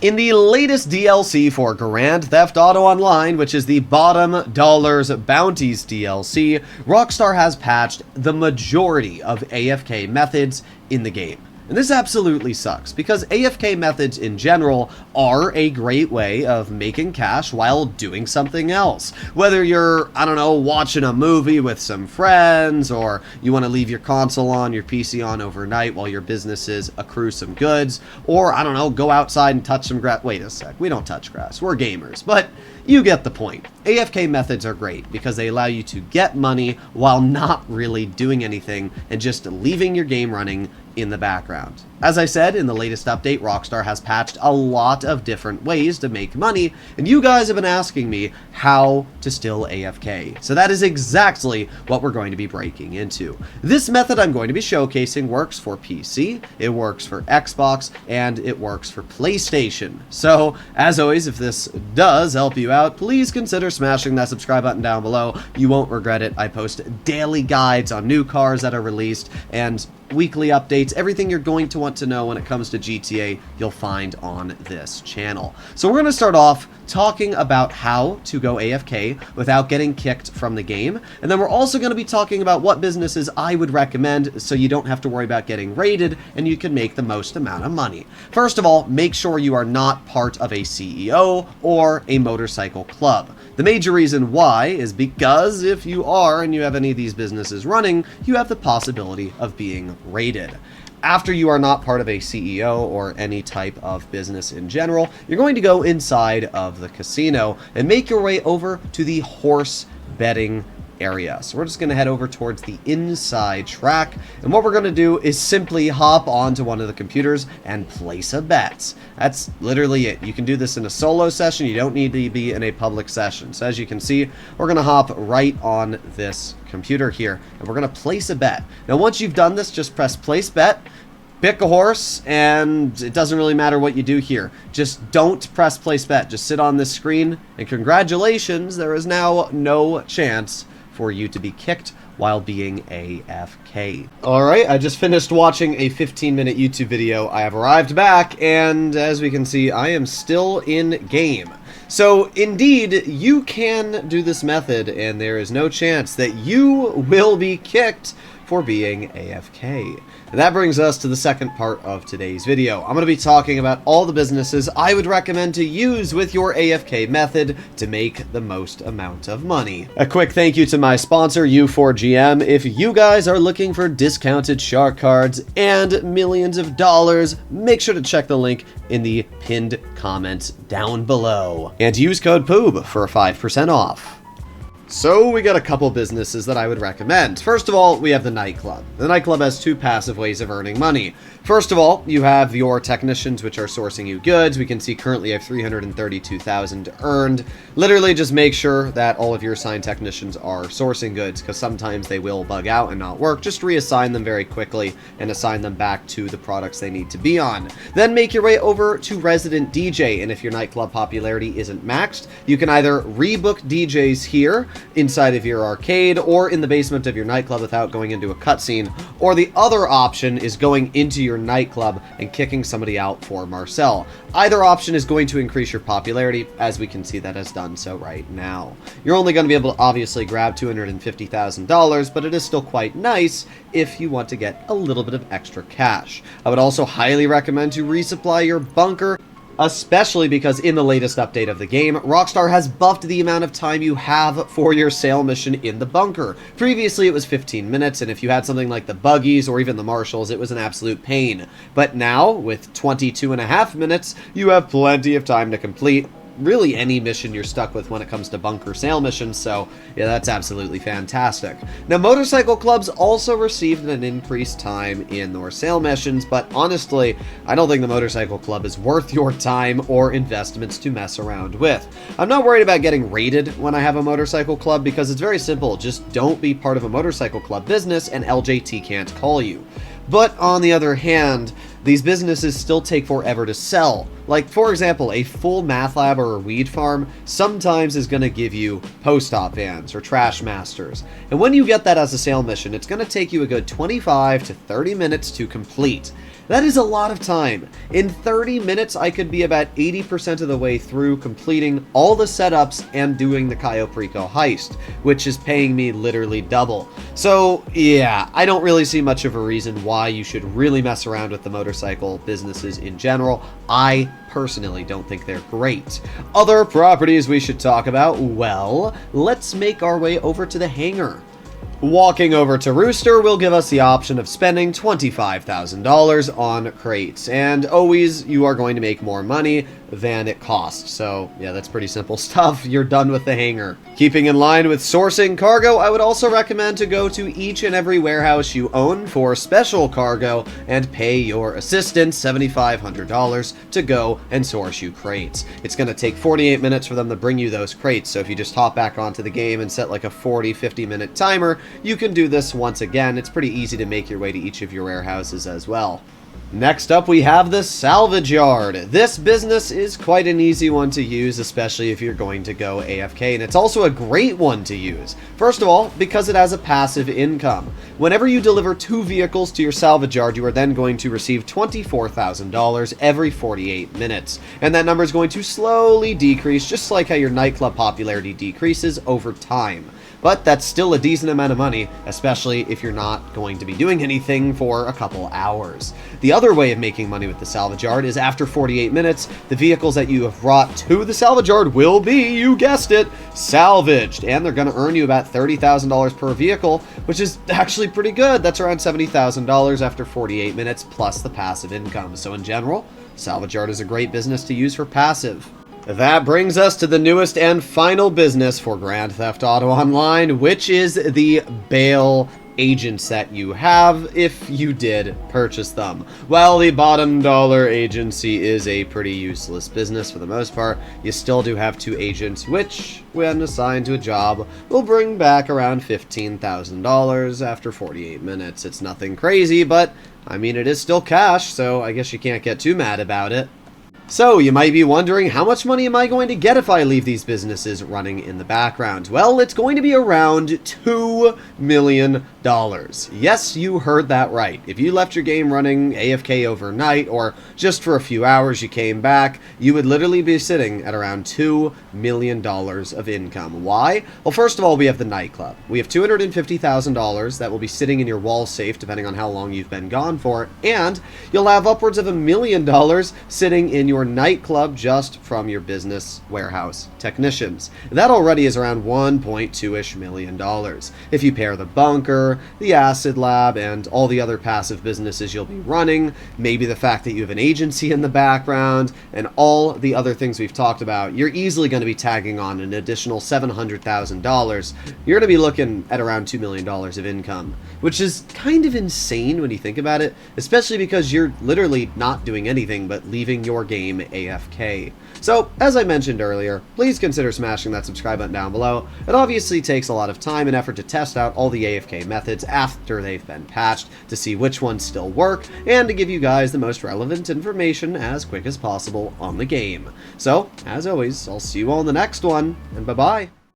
In the latest DLC for Grand Theft Auto Online, which is the Bottom Dollars Bounties DLC, Rockstar has patched the majority of AFK methods in the game. And this absolutely sucks, because AFK methods in general are a great way of making cash while doing something else. Whether you're, I don't know, watching a movie with some friends, or you want to leave your console on, your PC on overnight while your businesses accrue some goods, or, I don't know, go outside and touch some grass. Wait a sec, we don't touch grass, we're gamers, but you get the point. AFK methods are great because they allow you to get money while not really doing anything and just leaving your game running in the background. As I said, in the latest update, Rockstar has patched a lot of different ways to make money, and you guys have been asking me how to still AFK. So that is exactly what we're going to be breaking into. This method I'm going to be showcasing works for PC, it works for Xbox, and it works for PlayStation. So, as always, if this does help you out, please consider smashing that subscribe button down below. You won't regret it. I post daily guides on new cars that are released, and weekly updates. Everything you're going to want to know when it comes to GTA, you'll find on this channel. So we're going to start off talking about how to go AFK without getting kicked from the game, and then we're also going to be talking about what businesses I would recommend so you don't have to worry about getting raided and you can make the most amount of money. First of all, make sure you are not part of a CEO or a motorcycle club. The major reason why is because if you are and you have any of these businesses running, you have the possibility of being raided. After you are not part of a CEO or any type of business in general, you're going to go inside of the casino and make your way over to the horse betting area. So we're just going to head over towards the inside track, and what we're going to do is simply hop onto one of the computers and place a bet. That's literally it. You can do this in a solo session. You don't need to be in a public session. So as you can see, we're going to hop right on this computer here, and we're going to place a bet. Now once you've done this, just press place bet, pick a horse, and it doesn't really matter what you do here. Just don't press place bet. Just sit on this screen, and congratulations, there is now no chance for you to be kicked while being AFK. Alright, I just finished watching a 15-minute YouTube video. I have arrived back, and as we can see, I am still in game. So, indeed, you can do this method, and there is no chance that you will be kicked for being AFK. And that brings us to the second part of today's video. I'm going to be talking about all the businesses I would recommend to use with your AFK method to make the most amount of money. A quick thank you to my sponsor, U4GM. If you guys are looking for discounted shark cards and millions of dollars, make sure to check the link in the pinned comments down below. And use code POOB for 5% off. So we got a couple businesses that I would recommend. First of all, we have the nightclub. The nightclub has two passive ways of earning money. First of all, you have your technicians, which are sourcing you goods. We can see currently I have 332,000 earned. Literally just make sure that all of your assigned technicians are sourcing goods, because sometimes they will bug out and not work. Just reassign them very quickly and assign them back to the products they need to be on. Then make your way over to resident DJ, and if your nightclub popularity isn't maxed, you can either rebook DJs here inside of your arcade or in the basement of your nightclub without going into a cutscene, or the other option is going into your nightclub and kicking somebody out for Marcel. Either option is going to increase your popularity, as we can see that has done so right now. You're only going to be able to obviously grab $250,000, but it is still quite nice if you want to get a little bit of extra cash. I would also highly recommend to resupply your bunker, especially because in the latest update of the game, Rockstar has buffed the amount of time you have for your sale mission in the bunker. Previously, it was 15 minutes, and if you had something like the buggies or even the marshals, it was an absolute pain. But now, with 22.5 minutes, you have plenty of time to complete really any mission you're stuck with when it comes to bunker sale missions, so yeah, that's absolutely fantastic. Now, motorcycle clubs also received an increased time in their sale missions, but honestly, I don't think the motorcycle club is worth your time or investments to mess around with. I'm not worried about getting raided when I have a motorcycle club because it's very simple. Just don't be part of a motorcycle club business and LJT can't call you. But on the other hand, these businesses still take forever to sell. Like, for example, a full math lab or a weed farm sometimes is going to give you post-op vans or trash masters. And when you get that as a sale mission, it's going to take you a good 25 to 30 minutes to complete. That is a lot of time. In 30 minutes, I could be about 80% of the way through completing all the setups and doing the Cayo Perico heist, which is paying me literally double. So yeah, I don't really see much of a reason why you should really mess around with the motorcycle businesses in general. I personally don't think they're great. Other properties we should talk about, well, let's make our way over to the hangar. Walking over to Rooster will give us the option of spending $25,000 on crates, and always you are going to make more money than it costs. So yeah, that's pretty simple stuff. You're done with the hangar. Keeping in line with sourcing cargo, I would also recommend to go to each and every warehouse you own for special cargo and pay your assistant $7,500 to go and source you crates. It's going to take 48 minutes for them to bring you those crates, so if you just hop back onto the game and set like a 40-50 minute timer, you can do this once again. It's pretty easy to make your way to each of your warehouses as well. Next up, we have the Salvage Yard. This business is quite an easy one to use, especially if you're going to go AFK, and it's also a great one to use. First of all, because it has a passive income. Whenever you deliver 2 vehicles to your Salvage Yard, you are then going to receive $24,000 every 48 minutes. And that number is going to slowly decrease, just like how your nightclub popularity decreases over time. But that's still a decent amount of money, especially if you're not going to be doing anything for a couple hours. The other way of making money with the Salvage Yard is after 48 minutes, the vehicles that you have brought to the Salvage Yard will be, you guessed it, salvaged. And they're going to earn you about $30,000 per vehicle, which is actually pretty good. That's around $70,000 after 48 minutes, plus the passive income. So in general, Salvage Yard is a great business to use for passive. That brings us to the newest and final business for Grand Theft Auto Online, which is the bail agents that you have if you did purchase them. Well, the bottom dollar agency is a pretty useless business for the most part. You still do have 2 agents, which, when assigned to a job, will bring back around $15,000 after 48 minutes. It's nothing crazy, but, I mean, it is still cash, so I guess you can't get too mad about it. So, you might be wondering, how much money am I going to get if I leave these businesses running in the background? Well, it's going to be around $2 million. Yes, you heard that right. If you left your game running AFK overnight, or just for a few hours you came back, you would literally be sitting at around $2 million of income. Why? Well, first of all, we have the nightclub. We have $250,000 that will be sitting in your wall safe, depending on how long you've been gone for, and you'll have upwards of $1 million sitting in your nightclub just from your business warehouse technicians. That already is around $1.2-ish million. If you pair the bunker, the acid lab, and all the other passive businesses you'll be running, maybe the fact that you have an agency in the background, and all the other things we've talked about, you're easily going to be tagging on an additional $700,000. You're going to be looking at around $2 million of income, which is kind of insane when you think about it, especially because you're literally not doing anything but leaving your game AFK. So, as I mentioned earlier, please consider smashing that subscribe button down below. It obviously takes a lot of time and effort to test out all the AFK methods after they've been patched to see which ones still work, and to give you guys the most relevant information as quick as possible on the game. So, as always, I'll see you all in the next one, and bye-bye.